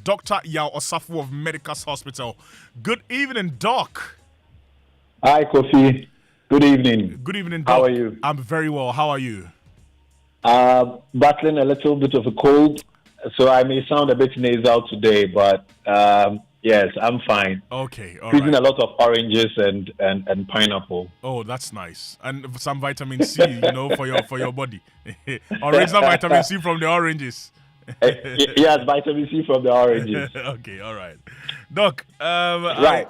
Dr. Yao Osafu of Medicus Hospital. Good evening, Doc. Hi, Kofi. Good evening. Good evening, Doc. How are you? I'm very well. How are you? Battling a little bit of a cold, so I may sound a bit nasal today, but yes, I'm fine. Okay, all Freezing right. a lot of oranges and pineapple. Oh, that's nice. And some vitamin C, for your body. Original vitamin C from the oranges. Yes, vitamin C from the oranges. Okay, all right. Doc, Right.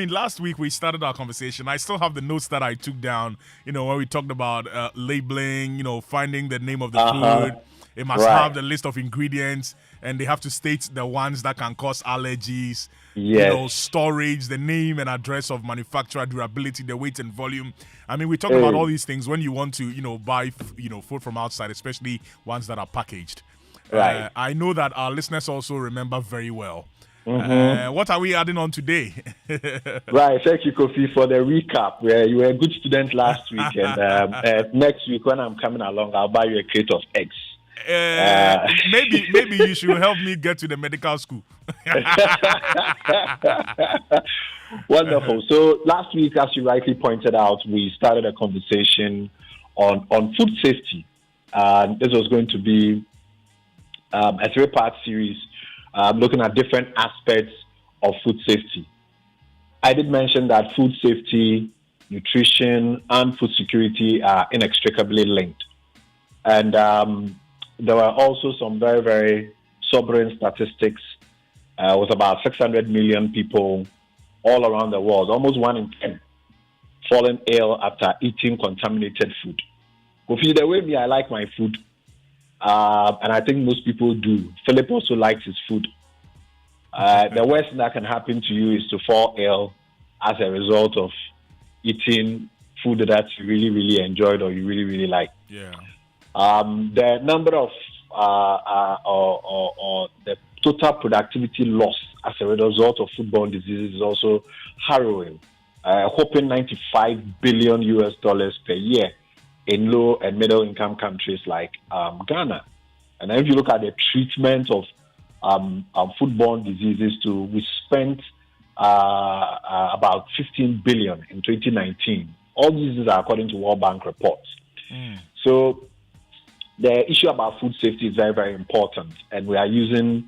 last week we started our conversation. I still have the notes that I took down, when we talked about labeling, finding the name of the food. It must have the list of ingredients, and they have to state the ones that can cause allergies. Yes. Storage, the name and address of manufacturer, durability, the weight and volume. I mean, we talk about all these things when you want to, buy, food from outside, especially ones that are packaged. Right. I know that our listeners also remember very well. Mm-hmm. What are we adding on today? Right. Thank you, Kofi, for the recap. You were a good student last week, and next week when I'm coming along, I'll buy you a crate of eggs. Maybe you should help me get to the medical school. Wonderful. So last week, as you rightly pointed out, we started a conversation on food safety. This was going to be a three-part series looking at different aspects of food safety. I did mention that food safety, nutrition, and food security are inextricably linked. And there were also some very, very sobering statistics with about 600 million people all around the world, almost 1 in 10, falling ill after eating contaminated food. The way I like my food, and I think most people do. Philip also likes his food. The worst thing that can happen to you is to fall ill as a result of eating food that you really, really enjoyed or you really, really like. Yeah. The number of or the total productivity loss as a result of foodborne diseases is also harrowing. Hoping $95 billion per year in low and middle income countries like Ghana. And if you look at the treatment of foodborne diseases too, we spent about 15 billion in 2019. All these are according to World Bank reports. So the issue about food safety is very, very important, and we are using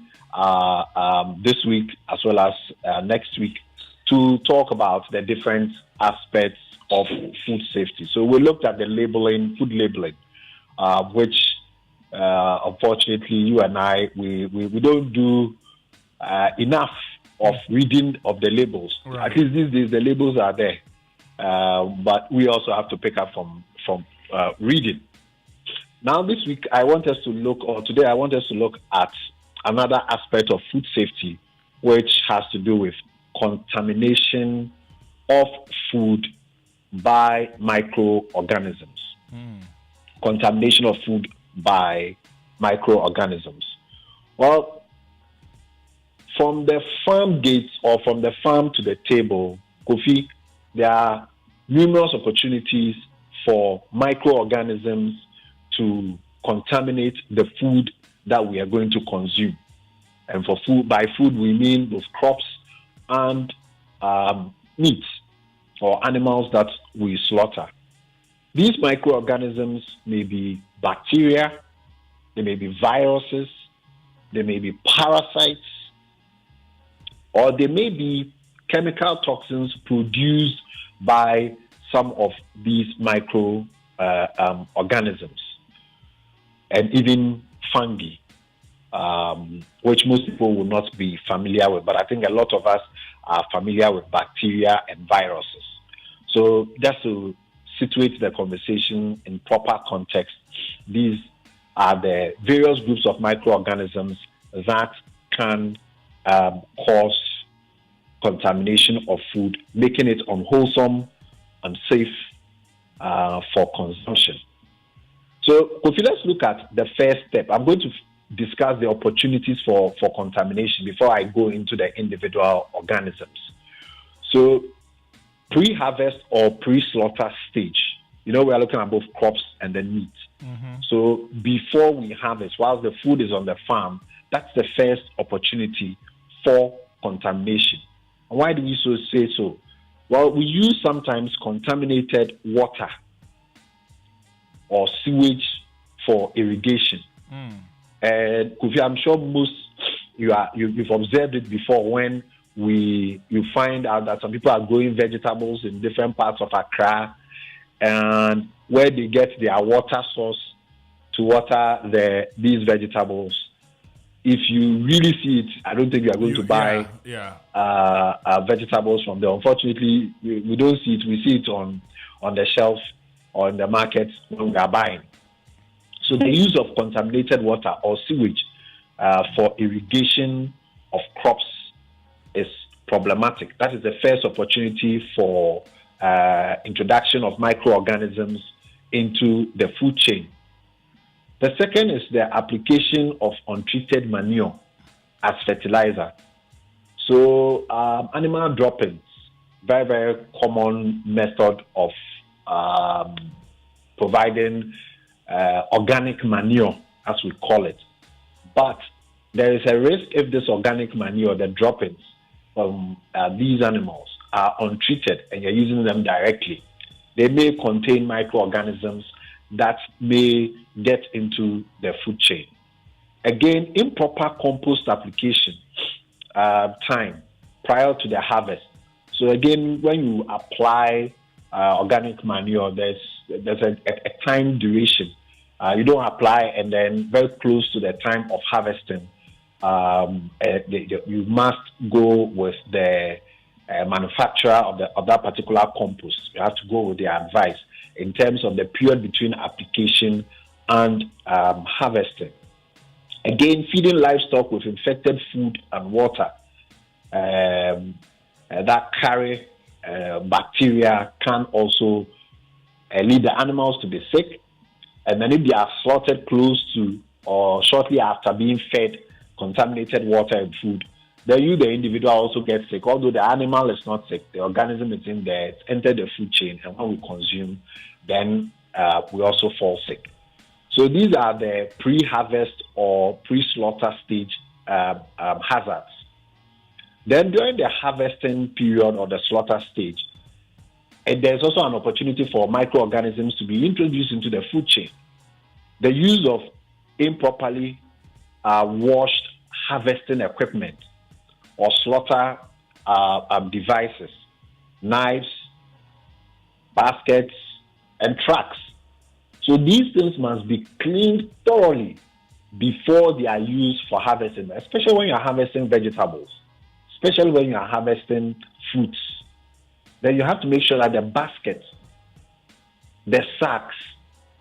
this week as well as next week to talk about the different aspects of food safety. So we looked at the labeling, food labeling, which unfortunately you and I, we don't do enough of reading of the labels. Right. At least these days the labels are there, but we also have to pick up from reading. Now this week today I want us to look at another aspect of food safety, which has to do with contamination of food by microorganisms. Contamination of food by microorganisms. Well, from the farm gates or from the farm to the table, Kofi, there are numerous opportunities for microorganisms to contaminate the food that we are going to consume. And by food, we mean both crops and meat or animals that we slaughter. These microorganisms may be bacteria, they may be viruses, they may be parasites, or they may be chemical toxins produced by some of these microorganisms, and even fungi, which most people will not be familiar with, but I think a lot of us are familiar with bacteria and viruses. So just to situate the conversation in proper context, these are the various groups of microorganisms that can cause contamination of food, making it unwholesome, unsafe for consumption. So, Kofi, let's look at the first step. I'm going to discuss the opportunities for contamination before I go into the individual organisms. So, pre-harvest or pre-slaughter stage, we are looking at both crops and the meat. So, before we harvest, while the food is on the farm, That's the first opportunity for contamination. And why do we say so? Well, we use sometimes contaminated water or sewage for irrigation. And Kofi, I'm sure you've observed it before when you find out that some people are growing vegetables in different parts of Accra, and where they get their water source to water these vegetables. If you really see it, I don't think you are going to buy vegetables from there. Unfortunately, we don't see it. We see it on the shelf or in the market when we are buying. So the use of contaminated water or sewage for irrigation of crops is problematic. That is the first opportunity for introduction of microorganisms into the food chain. The second is the application of untreated manure as fertilizer. So animal droppings, very, very common method of providing organic manure, as we call it. But there is a risk if this organic manure, the droppings from these animals are untreated and you're using them directly. They may contain microorganisms that may get into the food chain. Again, improper compost application time prior to the harvest. So again, when you apply organic manure, there's a time duration. You don't apply and then very close to the time of harvesting, you must go with the manufacturer of that particular compost. You have to go with their advice in terms of the period between application and harvesting. Again, feeding livestock with infected food and water that carry bacteria can also lead the animals to be sick. And then if they are slaughtered close to or shortly after being fed contaminated water and food, then the individual also gets sick. Although the animal is not sick, the organism is in there, it's entered the food chain, and when we consume, then we also fall sick. So these are the pre-harvest or pre-slaughter stage hazards. Then during the harvesting period or the slaughter stage, and there's also an opportunity for microorganisms to be introduced into the food chain. The use of improperly washed harvesting equipment or slaughter devices, knives, baskets, and trucks. So these things must be cleaned thoroughly before they are used for harvesting, especially when you're harvesting vegetables, especially when you're harvesting fruits. Then you have to make sure that the baskets, the sacks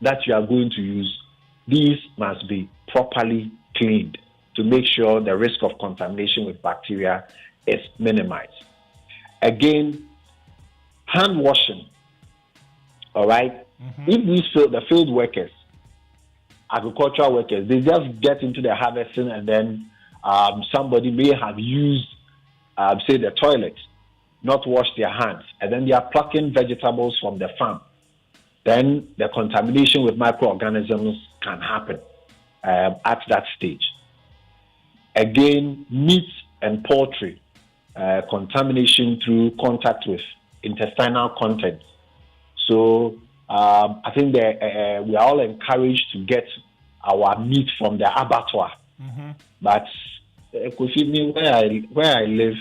that you are going to use, these must be properly cleaned to make sure the risk of contamination with bacteria is minimized. Again, hand washing. All right? Mm-hmm. If the field workers, agricultural workers, they just get into the harvesting and then somebody may have used, say, the toilet, not wash their hands, and then they are plucking vegetables from the farm, then the contamination with microorganisms can happen at that stage. Again, meat and poultry, contamination through contact with intestinal contents. So I think that we are all encouraged to get our meat from the abattoir. Mm-hmm. But where I live,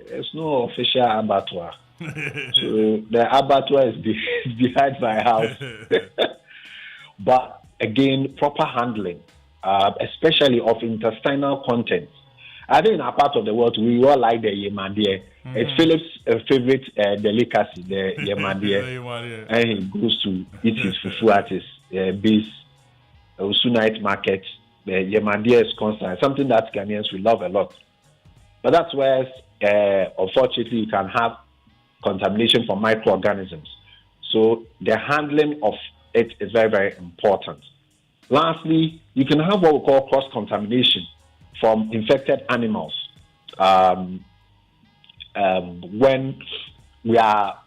there's no official abattoir. So the abattoir is behind my house. But again, proper handling, especially of intestinal contents. I think in our part of the world, we all like the yemandie. Mm-hmm. It's Philip's favorite delicacy, the yemandie. And he goes to eat his fufu at his base, Usu market. The yemandie is constant, something that Ghanaians will love a lot. But that's where, unfortunately, you can have contamination from microorganisms. So the handling of it is very, very important. Lastly, you can have what we call cross-contamination from infected animals when we are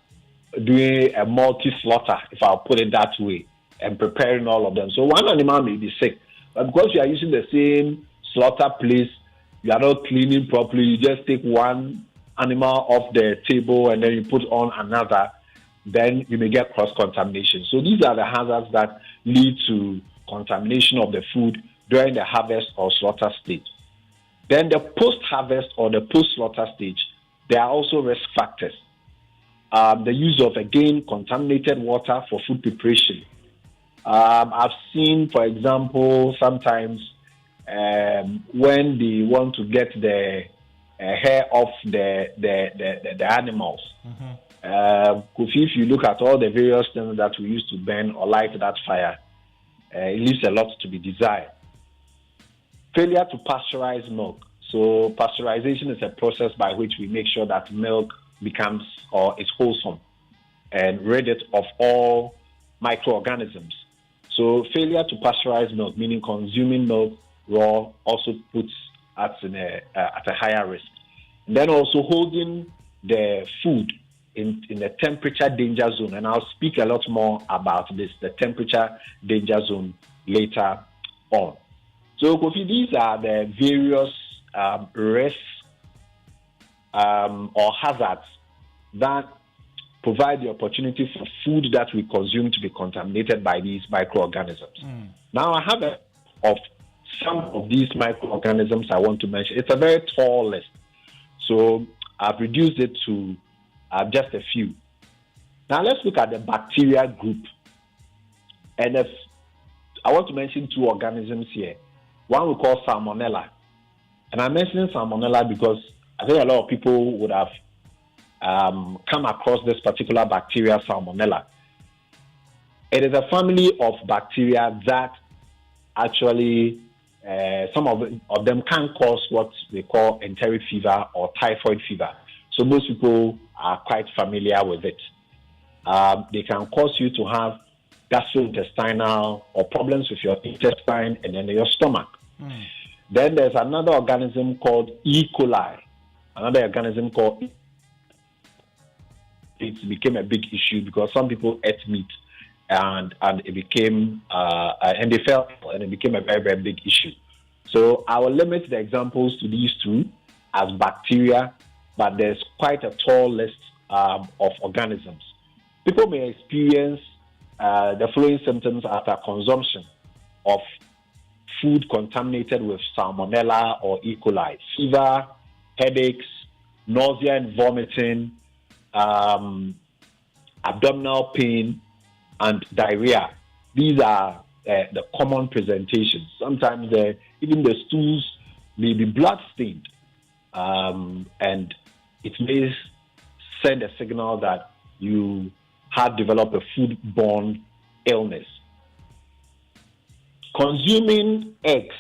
doing a multi-slaughter, if I'll put it that way, and preparing all of them. So one animal may be sick, but because you are using the same slaughter place, you are not cleaning properly, you just take one animal off the table and then you put on another, then you may get cross-contamination. So these are the hazards that lead to contamination of the food during the harvest or slaughter stage. Then the post-harvest or the post-slaughter stage, there are also risk factors. The use of, again, contaminated water for food preparation. I've seen, for example, sometimes when they want to get the hair off the animals. Kofi, if you look at all the various things that we use to burn or light that fire, it leaves a lot to be desired. Failure to pasteurize milk. So pasteurization is a process by which we make sure that milk becomes or is wholesome and rid it of all microorganisms. So failure to pasteurize milk, meaning consuming milk raw, also puts us at a higher risk. And then also holding the food in the temperature danger zone. And I'll speak a lot more about this, the temperature danger zone, later on. So, Kofi, these are the various risks or hazards that provide the opportunity for food that we consume to be contaminated by these microorganisms. Now, I have of some of these microorganisms I want to mention. It's a very tall list, so I've reduced it to just a few. Now, let's look at the bacteria group. And if I want to mention two organisms here. One we call Salmonella. And I'm mentioning Salmonella because I think a lot of people would have come across this particular bacteria, Salmonella. It is a family of bacteria that actually, some of them can cause what we call enteric fever or typhoid fever. So most people are quite familiar with it. They can cause you to have gastrointestinal or problems with your intestine and then your stomach. Then there's another organism called E. coli. Another organism called it became a big issue because some people ate meat and it became and they fell and it became a very, very big issue. So I will limit the examples to these two as bacteria, but there's quite a tall list of organisms. People may experience the following symptoms after consumption of food contaminated with Salmonella or E. coli: fever, headaches, nausea and vomiting, abdominal pain, and diarrhea. These are the common presentations. Sometimes even the stools may be blood-stained, and it may send a signal that you have developed a food-borne illness. Consuming eggs.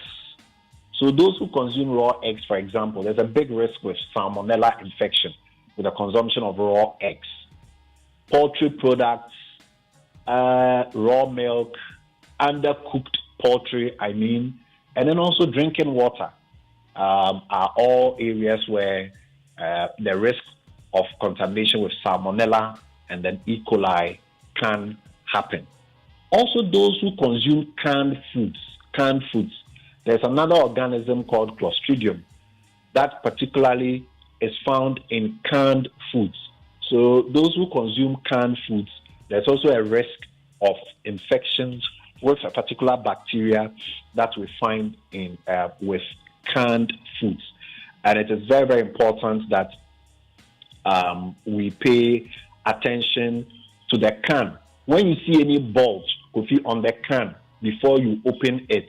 So those who consume raw eggs, for example, there's a big risk with Salmonella infection with the consumption of raw eggs. Poultry products, raw milk, undercooked poultry, and then also drinking water are all areas where the risk of contamination with Salmonella and then E. coli can happen. Also, those who consume canned foods. There's another organism called Clostridium that particularly is found in canned foods. So those who consume canned foods, there's also a risk of infections with a particular bacteria that we find in with canned foods. And it is very, very important that we pay attention to the can. When you see any bulge, Kofi, on the can before you open it,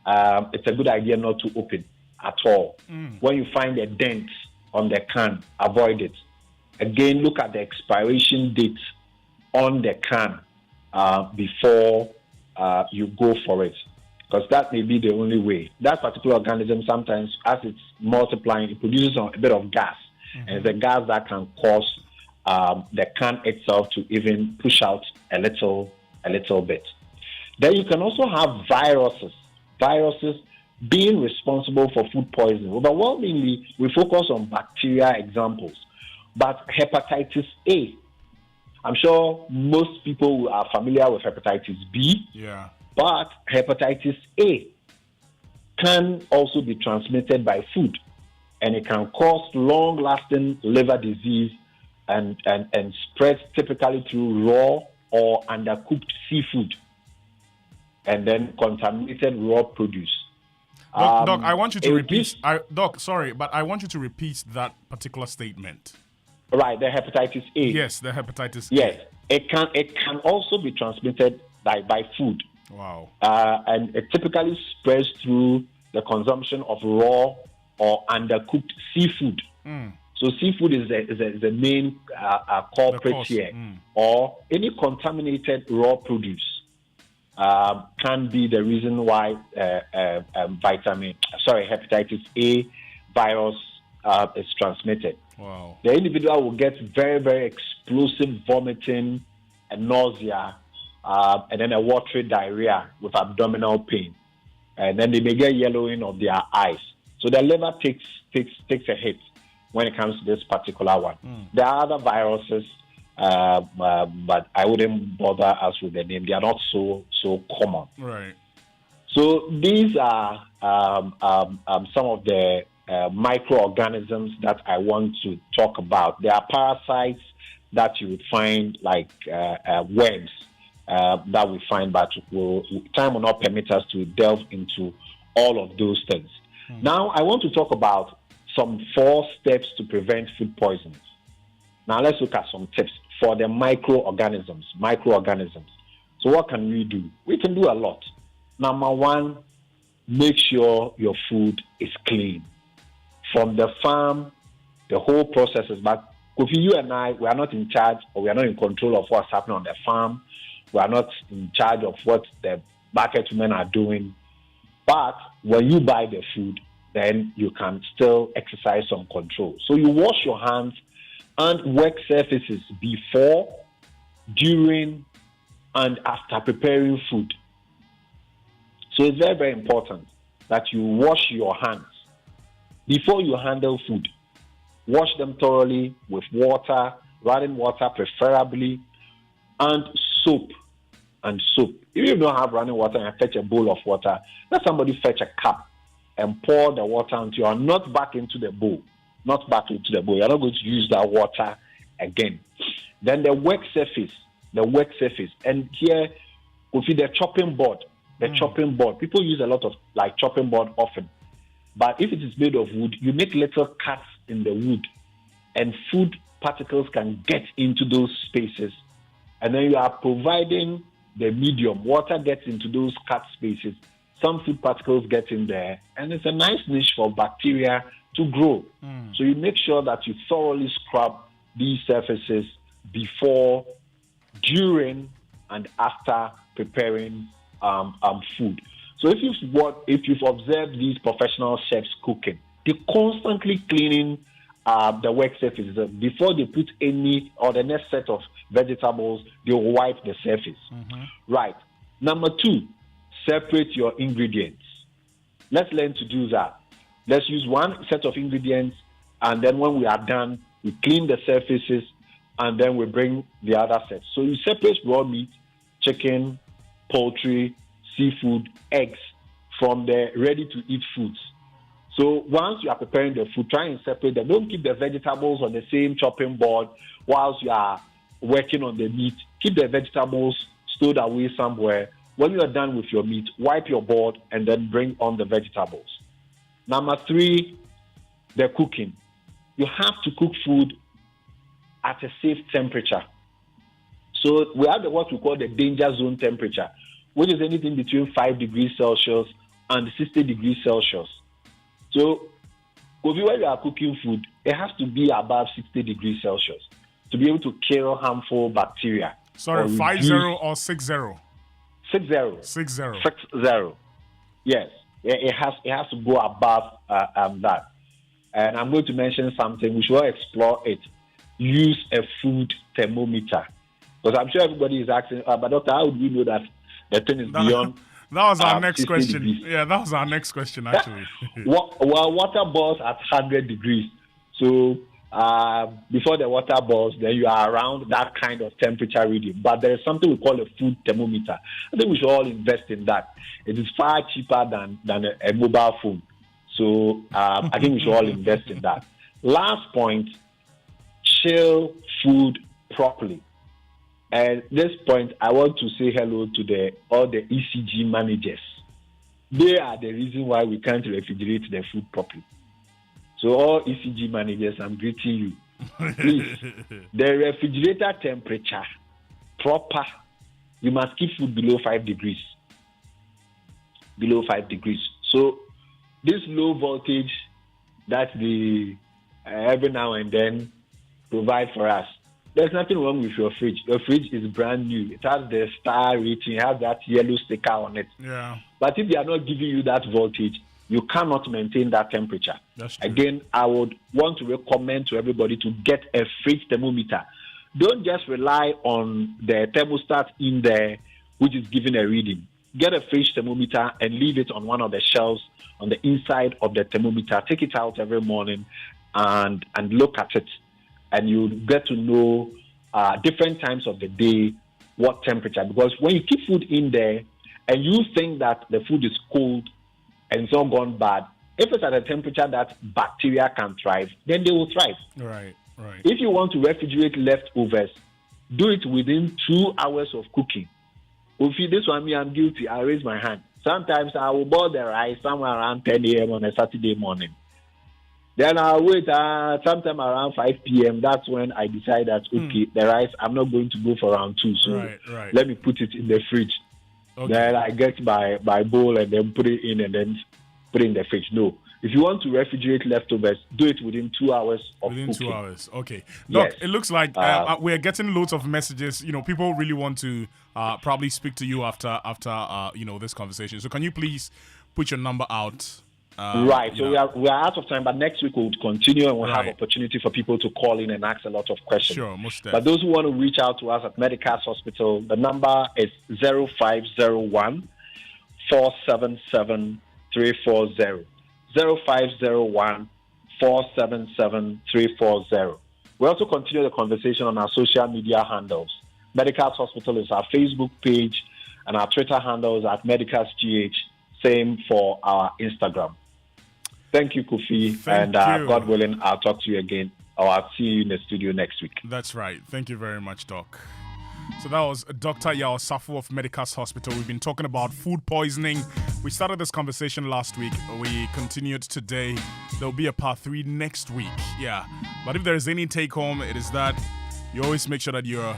it's a good idea not to open at all. When you find a dent on the can, avoid it. Again, look at the expiration date on the can before you go for it, because that may be the only way. That particular organism, sometimes as it's multiplying, it produces a bit of gas, and it's a gas that can cause the can itself to even push out a little bit. Then you can also have viruses being responsible for food poisoning. Overwhelmingly, we focus on bacteria examples, but hepatitis A, I'm sure most people are familiar with hepatitis B, but hepatitis A can also be transmitted by food, and it can cause long-lasting liver disease and spreads typically through raw or undercooked seafood and then contaminated raw produce. Doc, I want you to repeat. Doc, sorry, but I want you to repeat that particular statement. Right, the hepatitis A. Yes, the hepatitis A. Yes, it can also be transmitted by food. Wow. And it typically spreads through the consumption of raw or undercooked seafood. So seafood is the main culprit here, or any contaminated raw produce can be the reason why hepatitis A virus is transmitted. Wow. The individual will get very, very explosive vomiting and nausea, and then a watery diarrhea with abdominal pain, and then they may get yellowing of their eyes. So the liver takes a hit when it comes to this particular one. There are other viruses, but I wouldn't bother us with the name. They are not so common. Right. So these are some of the microorganisms that I want to talk about. There are parasites that you would find, like worms, that we find, but time will not permit us to delve into all of those things. Now, I want to talk about some 4 steps to prevent food poisoning. Now, let's look at some tips for the microorganisms. So what can we do? We can do a lot. Number 1, make sure your food is clean. From the farm, the whole process is back. Kofi, you and I, we are not in charge, or we are not in control of what's happening on the farm. We are not in charge of what the market women are doing. But when you buy the food, then you can still exercise some control. So you wash your hands and work surfaces before, during, and after preparing food. So it's very, very important that you wash your hands before you handle food. Wash them thoroughly with water, running water preferably, and soap. If you don't have running water and fetch a bowl of water, let somebody fetch a cup and pour the water until you are not back into the bowl. You're not going to use that water again. Then the work surface. And here, the chopping board. Chopping board. People use a lot of chopping board often. But if it is made of wood, you make little cuts in the wood, and food particles can get into those spaces. And then you are providing the medium. Water gets into those cut spaces. Some food particles get in there, and it's a nice niche for bacteria to grow. So you make sure that you thoroughly scrub these surfaces before, during, and after preparing food. So if you've observed these professional chefs cooking, they're constantly cleaning the work surfaces. Before they put any or the next set of vegetables, they'll wipe the surface. Right. Number 2, separate your ingredients. Let's learn to do that. Let's use one set of ingredients, and then when we are done, we clean the surfaces, and then we bring the other set. So you separate raw meat, chicken, poultry, seafood, eggs from the ready-to-eat foods. So once you are preparing the food, try and separate them. Don't keep the vegetables on the same chopping board whilst you are working on the meat. Keep the vegetables stowed away somewhere. When you are done with your meat, wipe your board and then bring on the vegetables. Number 3, the cooking. You have to cook food at a safe temperature. So we have what we call the danger zone temperature, which is anything between 5 degrees Celsius and 60 degrees Celsius. So when you are cooking food, it has to be above 60 degrees Celsius to be able to kill harmful bacteria. Sorry, 50 or 60? 60. 60. 60. Yes, it has to go above that. And I'm going to mention something. We should explore it. Use a food thermometer. Because I'm sure everybody is asking, but doctor, how would we know that the thing is beyond? That was our next question. Degrees? Yeah, that was our next question, actually. Well, water boils at 100 degrees. So before the water boils, then you are around that kind of temperature reading. But there is something we call a food thermometer. I think we should all invest in that. It is far cheaper than a mobile phone. So I think we should all invest in that. Last point, chill food properly. And this point, I want to say hello to all the ECG managers. They are the reason why we can't refrigerate the food properly. So all ECG managers, I'm greeting you. Please, the refrigerator temperature, proper, you must keep food below 5 degrees. Below 5 degrees. So this low voltage that they every now and then provide for us, there's nothing wrong with your fridge. Your fridge is brand new. It has the star rating, it has that yellow sticker on it. Yeah. But if they are not giving you that voltage, you cannot maintain that temperature. That's true. Again, I would want to recommend to everybody to get a fridge thermometer. Don't just rely on the thermostat in there, which is giving a reading. Get a fridge thermometer and leave it on one of the shelves on the inside of the thermometer. Take it out every morning and look at it. And you get to know different times of the day, what temperature. Because when you keep food in there and you think that the food is cold and it's all gone bad, if it's at a temperature that bacteria can thrive, then they will thrive. Right. If you want to refrigerate leftovers, do it within 2 hours of cooking. This one, I'm guilty. I raise my hand. Sometimes I will boil the rice somewhere around 10 a.m. on a Saturday morning. Then I'll wait sometime around 5 p.m. That's when I decide that, okay, the rice, I'm not going to go for round 2. So let me put it in the fridge. Okay. Then I get my bowl and then put it in and then put it in the fridge. No. If you want to refrigerate leftovers, do it within 2 hours of cooking. 2 hours. Okay. Doc, It looks like we're getting loads of messages. People really want to probably speak to you after this conversation. So can you please put your number out? Right. So we are out of time, but next week we'll continue and we'll have opportunity for people to call in and ask a lot of questions. Sure, most definitely. But those who want to reach out to us at Medicas Hospital, the number is 0501 477 340. 0501 477 340. We also continue the conversation on our social media handles. Medicas Hospital is our Facebook page and our Twitter handles at MedicasGH. Same for our Instagram. Thank you, Kofi. Thank you. God willing, I'll talk to you again, or I'll see you in the studio next week. That's right. Thank you very much, Doc. So that was Dr. Yao Osafo of Medicas Hospital. We've been talking about food poisoning. We started this conversation last week. We continued today. There'll be a part 3 next week. Yeah. But if there is any take home, it is that you always make sure that you're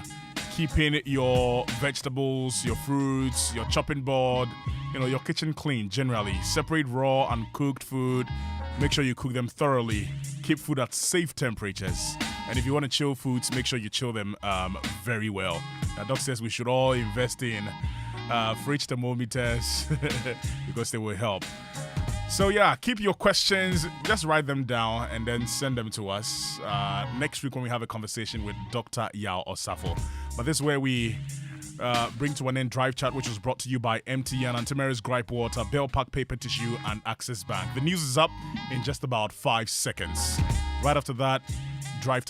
keeping your vegetables, your fruits, your chopping board, your kitchen clean generally. Separate raw and cooked food. Make sure you cook them thoroughly. Keep food at safe temperatures. And if you want to chill foods, make sure you chill them very well. Doc says we should all invest in fridge thermometers because they will help. So yeah, keep your questions, just write them down and then send them to us next week when we have a conversation with Dr. Yao Osafo. But this is where we bring to an end Drive Chat, which was brought to you by MTN, Antimaris Gripe Water, Bell Pack Paper Tissue, and Access Bank. The news is up in just about 5 seconds. Right after that, Drive Time.